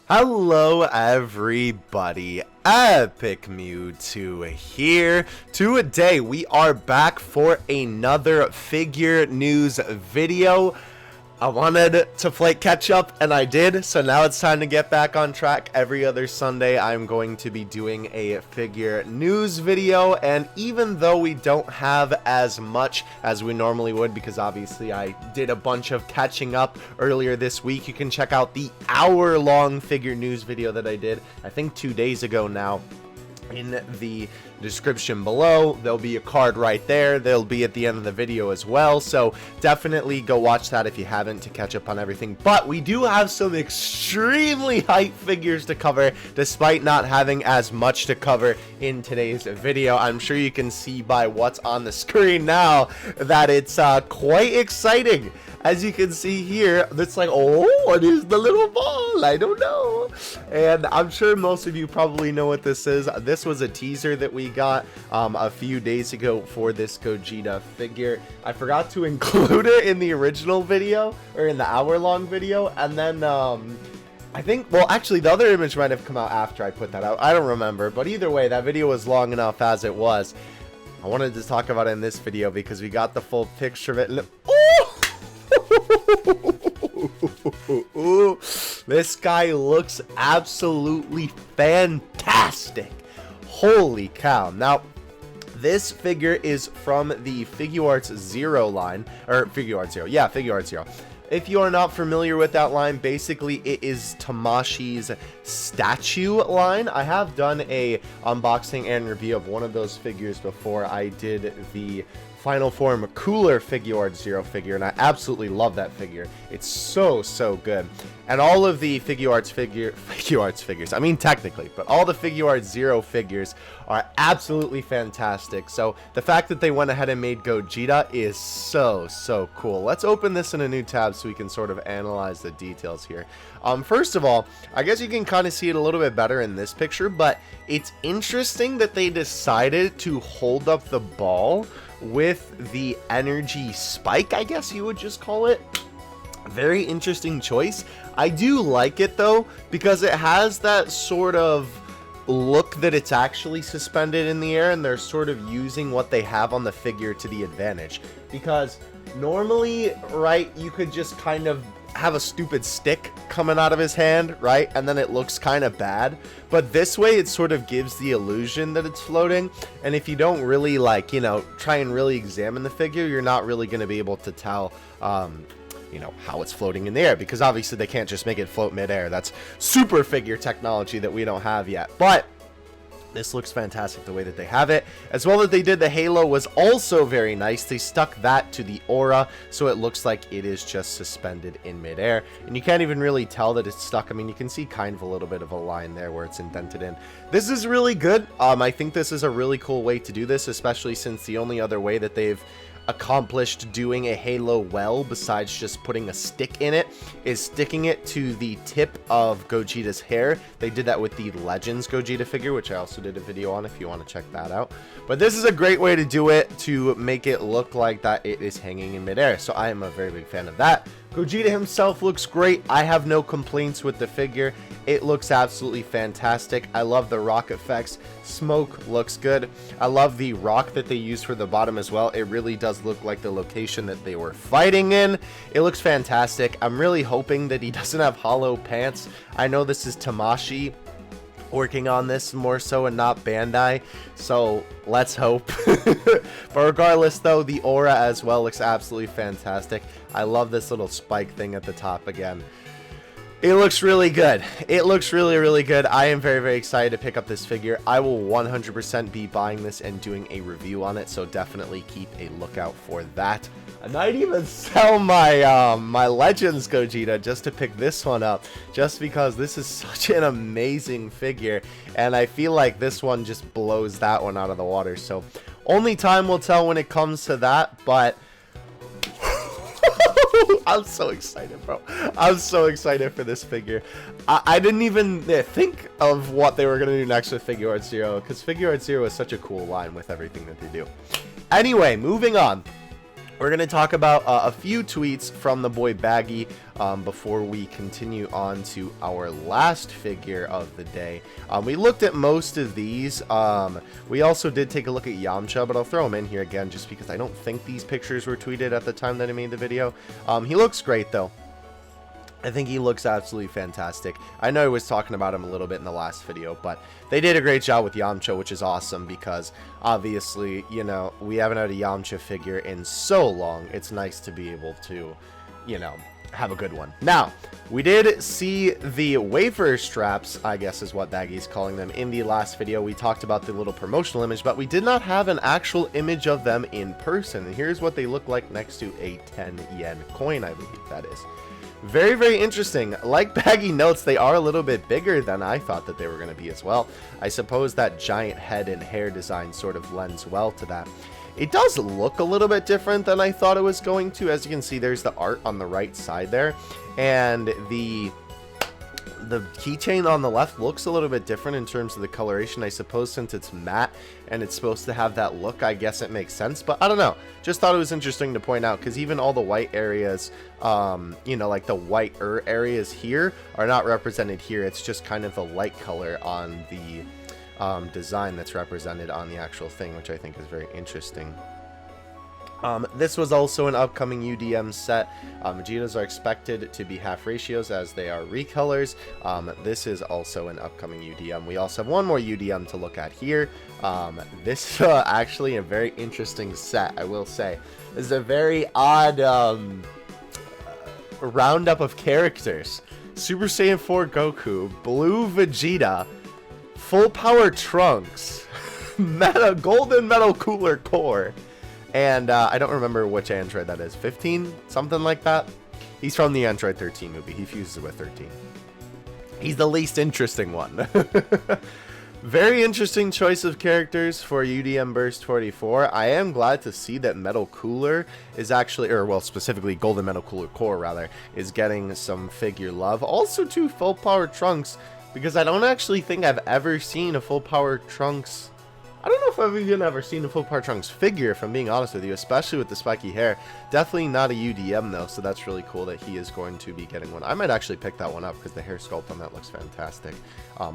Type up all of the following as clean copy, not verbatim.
Hello everybody, Epic Mewtwo here. Today we are back for another figure news video. I wanted to play catch up and I did, so now it's time to get back on track. Every other Sunday I'm going to be doing a figure news video, and even though we don't have as much as we normally would, because obviously I did a bunch of catching up earlier this week, you can check out the hour-long figure news video that I did, I think 2 days ago now, in the description below. There'll be a card right there. They'll be at the end of the video as well, so definitely go watch that if you haven't to catch up on everything. But we do have some extremely hype figures to cover, despite not having as much to cover in today's video. I'm sure you can see by what's on the screen now that it's quite exciting. As you can see here, it's like, oh, what is the little ball? I don't know. And I'm sure most of you probably know what this is. This was a teaser that we got a few days ago for this Gogeta figure. I forgot to include it in the original video, or in the hour-long video. And then, I think, well, actually, the other image might have come out after I put that out. I don't remember. But either way, that video was long enough as it was. I wanted to talk about it in this video because we got the full picture of it. And oh! This guy looks absolutely fantastic. Holy cow. Now, this figure is from the FIGUARTS Zero line, or FIGUARTS Zero. Yeah, FIGUARTS Zero. If you are not familiar with that line, basically it is Tamashi's statue line. I have done a unboxing and review of one of those figures before. I did the Final Form Cooler FIGUARTS Zero figure, and I absolutely love that figure. It's so good. And all of the FIGUARTS figures, I mean technically, but all the FIGUARTS Zero figures are absolutely fantastic. So the fact that they went ahead and made Gogeta is so cool. Let's open this in a new tab so we can sort of analyze the details here. First of all, I guess you can kind of see it a little bit better in this picture, but it's interesting that they decided to hold up the ball with the energy spike, I guess you would just call it. Very interesting choice. I do like it though, because it has that sort of look that it's actually suspended in the air, and they're sort of using what they have on the figure to the advantage. Because normally, right, you could just kind of have a stupid stick coming out of his hand, right, and then it looks kind of bad. But this way it sort of gives the illusion that it's floating, and if you don't really, like, you know, try and really examine the figure, you're not really going to be able to tell you know, how it's floating in the air, because obviously they can't just make it float midair. That's super figure technology that we don't have yet. But this looks fantastic the way that they have it. As well that they did the halo was also very nice. They stuck that to the aura, so it looks like it is just suspended in midair. And you can't even really tell that it's stuck. I mean, you can see kind of a little bit of a line there where it's indented in. This is really good. I think this is a really cool way to do this, especially since the only other way that they've accomplished doing a halo well, besides just putting a stick in it, is sticking it to the tip of Gogeta's hair. They did that with the Legends Gogeta figure, which I also did a video on if you want to check that out. But this is a great way to do it, to make it look like that it is hanging in midair, so I am a very big fan of that. Gogeta himself looks great. I have no complaints with the figure. It looks absolutely fantastic. I love the rock effects. Smoke looks good. I love the rock that they use for the bottom as well. It really does look like the location that they were fighting in. It looks fantastic. I'm really hoping that he doesn't have hollow pants. I know this is Tamashi working on this more so and not Bandai, so let's hope. But regardless though, the aura as well looks absolutely fantastic. I love this little spike thing at the top again. It looks really good. It looks really good. I am very excited to pick up this figure. I will 100% be buying this and doing a review on it, so definitely keep a lookout for that. I might even sell my my Legends Gogeta just to pick this one up, just because this is such an amazing figure, and I feel like this one just blows that one out of the water. So only time will tell when it comes to that, but I'm so excited, bro. I'm so excited for this figure. I didn't even think of what they were going to do next with FIGUARTS Zero, because FIGUARTS Zero is such a cool line with everything that they do. Anyway, moving on. We're going to talk about a few tweets from the boy Baggy before we continue on to our last figure of the day. We looked at most of these. We also did take a look at Yamcha, but I'll throw him in here again just because I don't think these pictures were tweeted at the time that I made the video. He looks great, though. I think he looks absolutely fantastic. I know I was talking about him a little bit in the last video, but they did a great job with Yamcha, which is awesome because obviously, you know, we haven't had a Yamcha figure in so long. It's nice to be able to, you know, have a good one. Now, we did see the wafer straps, I guess is what Baggy's calling them, in the last video. We talked about the little promotional image, but we did not have an actual image of them in person. And here's what they look like next to a 10 yen coin, I believe that is. Very, very interesting. Like Baggy notes, they are a little bit bigger than I thought that they were going to be as well. I suppose that giant head and hair design sort of lends well to that. It does look a little bit different than I thought it was going to. As you can see, there's the art on the right side there, and the keychain on the left looks a little bit different in terms of the coloration. I suppose since it's matte and it's supposed to have that look, I guess it makes sense, but I don't know. Just thought it was interesting to point out because even all the white areas, you know, like the whiter areas here are not represented here. It's just kind of the light color on the design that's represented on the actual thing, which I think is very interesting. This was also an upcoming UDM set. Vegetas are expected to be half ratios as they are recolors. This is also an upcoming UDM. We also have one more UDM to look at here. This is actually a very interesting set, I will say. This is a very odd roundup of characters. Super Saiyan 4 Goku, Blue Vegeta, Full Power Trunks, Golden Metal Cooler Core, and I don't remember which android that is. 15? Something like that? He's from the Android 13 movie. He fuses with 13. He's the least interesting one. Very interesting choice of characters for UDM Burst 44. I am glad to see that Metal Cooler is actually, or well, specifically Golden Metal Cooler Core, rather, is getting some figure love. Also, too, Full Power Trunks, because I don't actually think I've ever seen a Full Power Trunks. I don't know if I've even ever seen a Full Power Trunks figure, if I'm being honest with you, especially with the spiky hair. Definitely not a UDM, though, so that's really cool that he is going to be getting one. I might actually pick that one up because the hair sculpt on that looks fantastic.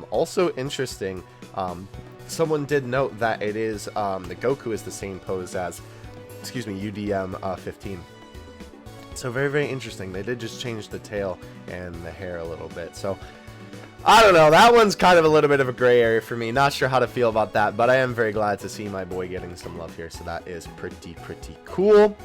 Also interesting, someone did note that it is, the Goku is the same pose as, excuse me, UDM 15. So very, very interesting. They did just change the tail and the hair a little bit, so I don't know, that one's kind of a little bit of a gray area for me. Not sure how to feel about that, but I am very glad to see my boy getting some love here, so that is pretty cool.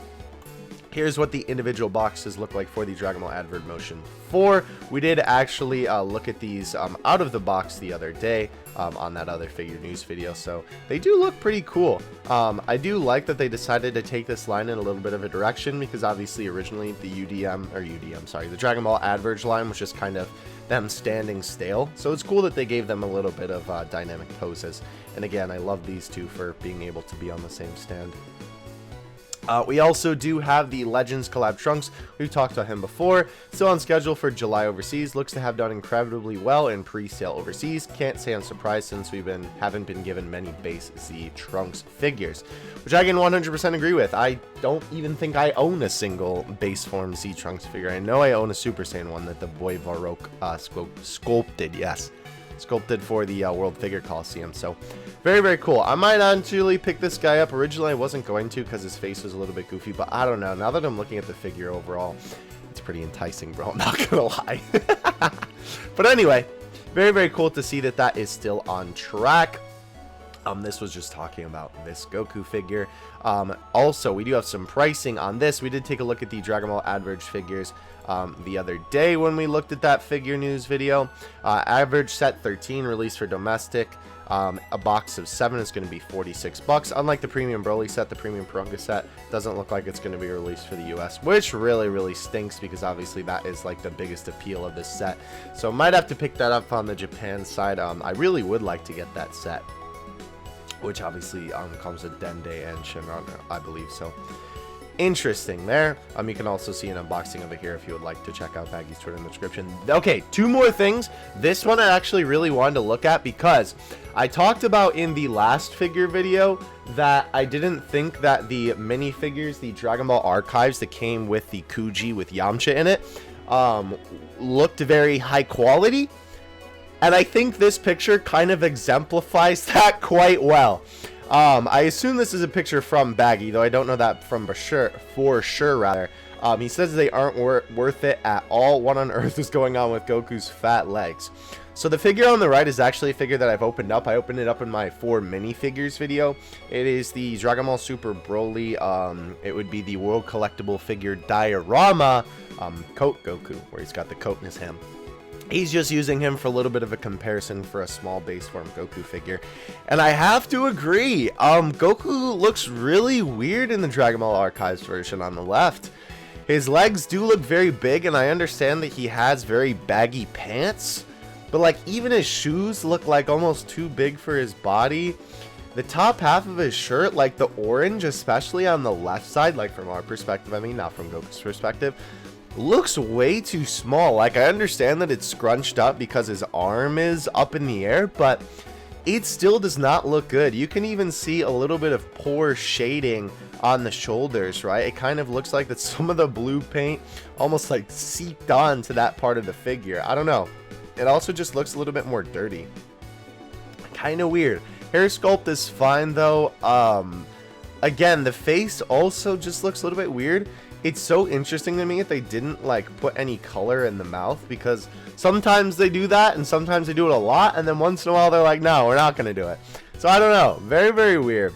Here's what the individual boxes look like for the Dragon Ball Advert Motion 4. We did actually look at these out of the box the other day on that other figure news video, so they do look pretty cool. I do like that they decided to take this line in a little bit of a direction, because obviously originally the the Dragon Ball Adverge line was just kind of them standing stale, so it's cool that they gave them a little bit of dynamic poses. And again, I love these two for being able to be on the same stand. We also do have the Legends collab Trunks. We've talked about him before. Still on schedule for July overseas. Looks to have done incredibly well in pre-sale overseas. Can't say I'm surprised since we haven't been given many base Z Trunks figures, which I can 100% agree with. I don't even think I own a single base form Z Trunks figure. I know I own a Super Saiyan one that the boy Varrock sculpted. Yes, sculpted for the World Figure Coliseum. So very cool. I might actually pick this guy up. Originally I wasn't going to because his face was a little bit goofy, but I don't know, now that I'm looking at the figure overall, it's pretty enticing, bro, I'm not gonna lie. But anyway, very cool to see that that is still on track. This was just talking about this Goku figure. Also, we do have some pricing on this. We did take a look at the Dragon Ball Adverge figures the other day when we looked at that figure news video. Average set 13 released for domestic. A box of 7 is going to be 46 bucks. Unlike the premium Broly set, the premium Purunga set doesn't look like it's going to be released for the US, which really stinks, because obviously that is like the biggest appeal of this set. So might have to pick that up on the Japan side. I really would like to get that set, which obviously comes with Dende and Shinran, I believe. So interesting there. You can also see an unboxing of it here if you would like to check out Baggy's Twitter in the description. Okay, 2 more things. This one I actually really wanted to look at because I talked about in the last figure video that I didn't think that the minifigures, the Dragon Ball archives that came with the Kuji with Yamcha in it, looked very high quality. And I think this picture kind of exemplifies that quite well. I assume this is a picture from Baggy, though I don't know that for sure, rather. He says they aren't worth it at all. What on earth is going on with Goku's fat legs? So the figure on the right is actually a figure that I've opened up. I opened it up in my 4 minifigures video. It is the Dragon Ball Super Broly. It would be the World Collectible Figure Diorama Coat Goku, where he's got the coat in his hand. He's just using him for a little bit of a comparison for a small base form Goku figure. And I have to agree, Goku looks really weird in the Dragon Ball Archives version on the left. His legs do look very big, and I understand that he has very baggy pants. But like, even his shoes look like almost too big for his body. The top half of his shirt, like the orange, especially on the left side, like from our perspective, I mean, not from Goku's perspective, looks way too small. Like, I understand that it's scrunched up because his arm is up in the air, but it still does not look good. You can even see a little bit of poor shading on the shoulders, right? It kind of looks like that some of the blue paint almost like seeped onto that part of the figure. I don't know. It also just looks a little bit more dirty. Kind of weird. Hair sculpt is fine though. Again, the face also just looks a little bit weird. It's so interesting to me that they didn't like put any color in the mouth, because sometimes they do that and sometimes they do it a lot, and then once in a while they're like, no, we're not gonna do it. So I don't know, very, very weird.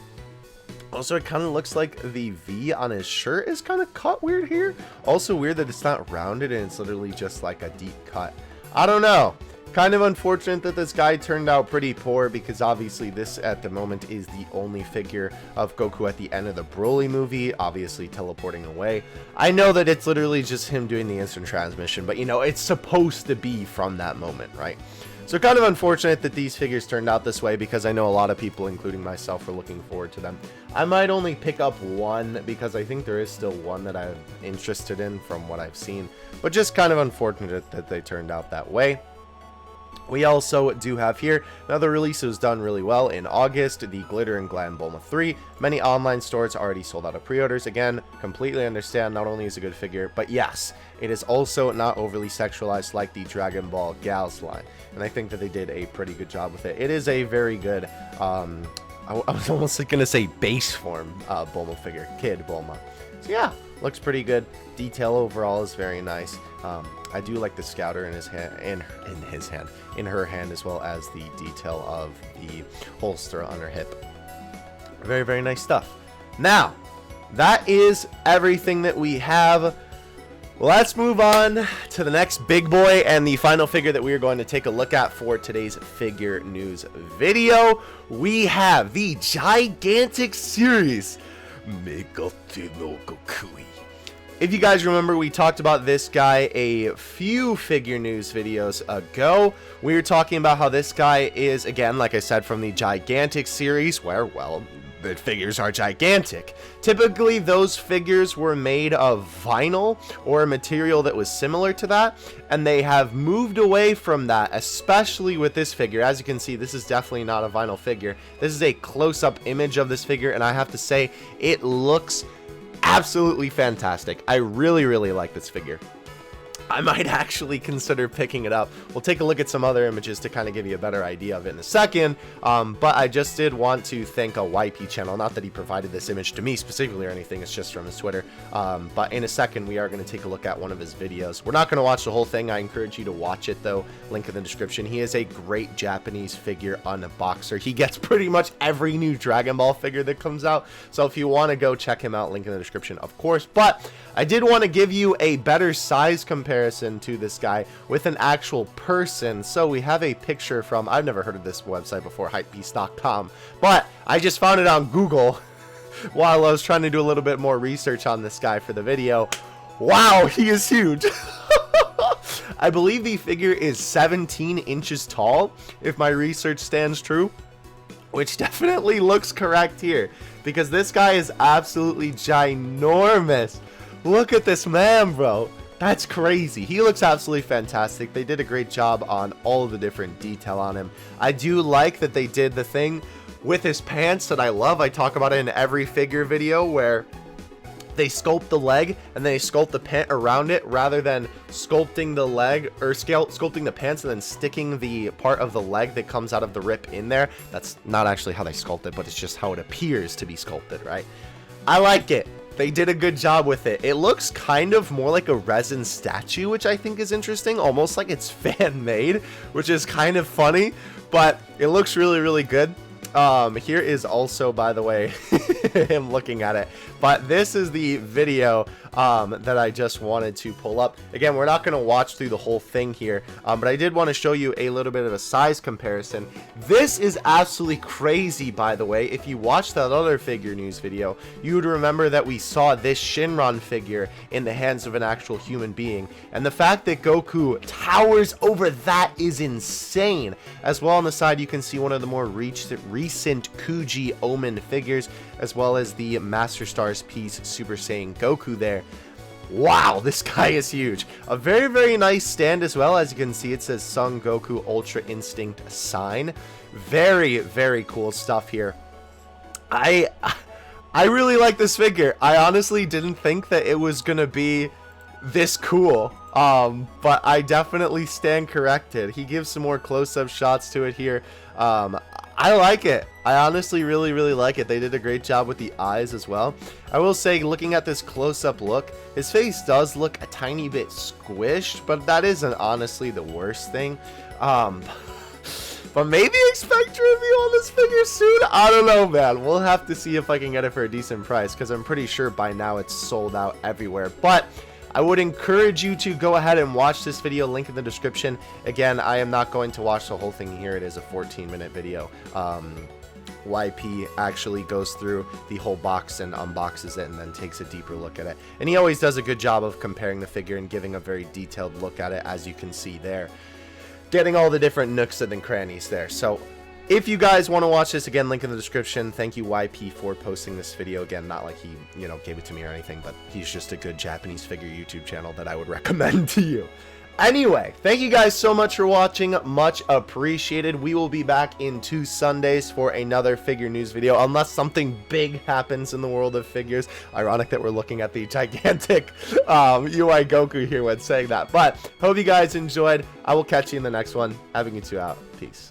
Also, it kind of looks like the V on his shirt is kind of cut weird here. Also weird that it's not rounded and it's literally just like a deep cut. I don't know. Kind of unfortunate that this guy turned out pretty poor, because obviously this at the moment is the only figure of Goku at the end of the Broly movie, obviously teleporting away. I know that it's literally just him doing the instant transmission, but you know, it's supposed to be from that moment, right? So kind of unfortunate that these figures turned out this way, because I know a lot of people, including myself, are looking forward to them. I might only pick up one, because I think there is still one that I'm interested in from what I've seen, but just kind of unfortunate that they turned out that way. We also do have here another release that was done really well in August, the Glitter and Glam Bulma 3. Many online stores already sold out of pre-orders. Again, completely understand, not only is it a good figure, but yes, it is also not overly sexualized like the Dragon Ball Gals line. And I think that they did a pretty good job with it. It is a very good, I was almost going to say base form Bulma figure, Kid Bulma. So yeah, looks pretty good. Detail overall is very nice. I do like the scouter in his hand, in her hand, as well as the detail of the holster on her hip. Very, very nice stuff. Now, that is everything that we have. Let's move on to the next big boy and the final figure that we are going to take a look at for today's figure news video. We have the gigantic series Megate no Gokui. If you guys remember, we talked about this guy a few figure news videos ago. We were talking about how this guy is, again, like I said, from the gigantic series, where, well, the figures are gigantic. Typically, those figures were made of vinyl or a material that was similar to that, and they have moved away from that, especially with this figure. As you can see, this is definitely not a vinyl figure. This is a close-up image of this figure, and I have to say, it looks absolutely fantastic. I really, really like this figure. I might actually consider picking it up. We'll take a look at some other images to kind of give you a better idea of it in a second. But I just did want to thank a YP channel. Not that he provided this image to me specifically or anything. It's just from his Twitter. But in a second, we are going to take a look at one of his videos. We're not going to watch the whole thing. I encourage you to watch it, though. Link in the description. He is a great Japanese figure unboxer. He gets pretty much every new Dragon Ball figure that comes out. So if you want to go check him out, link in the description, of course. But I did want to give you a better size comparison to this guy with an actual person. So we have a picture from, I've never heard of this website before, hypebeast.com, but I just found it on Google while I was trying to do a little bit more research on this guy for the video. Wow, he is huge. I believe the figure is 17 inches tall, if my research stands true. which definitely looks correct here, because this guy is absolutely ginormous. Look at this man, bro. That's crazy. He looks absolutely fantastic. They did a great job on all of the different detail on him. I do like that they did the thing with his pants that I love. I talk about it in every figure video where they sculpt the leg and they sculpt the pant around it rather than sculpting the leg or sculpting the pants and then sticking the part of the leg that comes out of the rip in there. That's not actually how they sculpt it, but it's just how it appears to be sculpted, right? I like it. They did a good job with it. It looks kind of more like a resin statue, which I think is interesting, almost like it's fan-made, which is kind of funny, but it looks really, really good. Here is also, by the way, him looking at it, but this is the video that I just wanted to pull up. Again, we're not going to watch through the whole thing here, but I did want to show you a little bit of a size comparison. This is absolutely crazy, by the way. If you watched that other figure news video, you would remember that we saw this Shinron figure in the hands of an actual human being, and the fact that Goku towers over that is insane. As well on the side, you can see one of the more recent Kuji Omen figures, as well as the Master Stars piece Super Saiyan Goku there. Wow, this guy is huge. A very, very nice stand as well. As you can see, it says Son Goku Ultra Instinct sign. Very, very cool stuff here. I really like this figure. I honestly didn't think that it was gonna be this cool, but I definitely stand corrected. He gives some more close-up shots to it here. I like it. I honestly really, really like it. They did a great job with the eyes as well. I will say, looking at this close-up look, his face does look a tiny bit squished, but that isn't honestly the worst thing. But maybe expect a review on this figure soon? I don't know, man. We'll have to see if I can get it for a decent price, because I'm pretty sure by now it's sold out everywhere. But I would encourage you to go ahead and watch this video, link in the description. Again, I am not going to watch the whole thing here. It is a 14-minute video. YP actually goes through the whole box and unboxes it and then takes a deeper look at it. And he always does a good job of comparing the figure and giving a very detailed look at it, as you can see there. Getting all the different nooks and crannies there. So if you guys want to watch this, again, link in the description. Thank you, YP, for posting this video. Again, not like he, gave it to me or anything, but he's just a good Japanese figure YouTube channel that I would recommend to you. Anyway, thank you guys so much for watching. Much appreciated. We will be back in 2 Sundays for another figure news video, unless something big happens in the world of figures. Ironic that we're looking at the gigantic UI Goku here when saying that. But hope you guys enjoyed. I will catch you in the next one. Having you two out. Peace.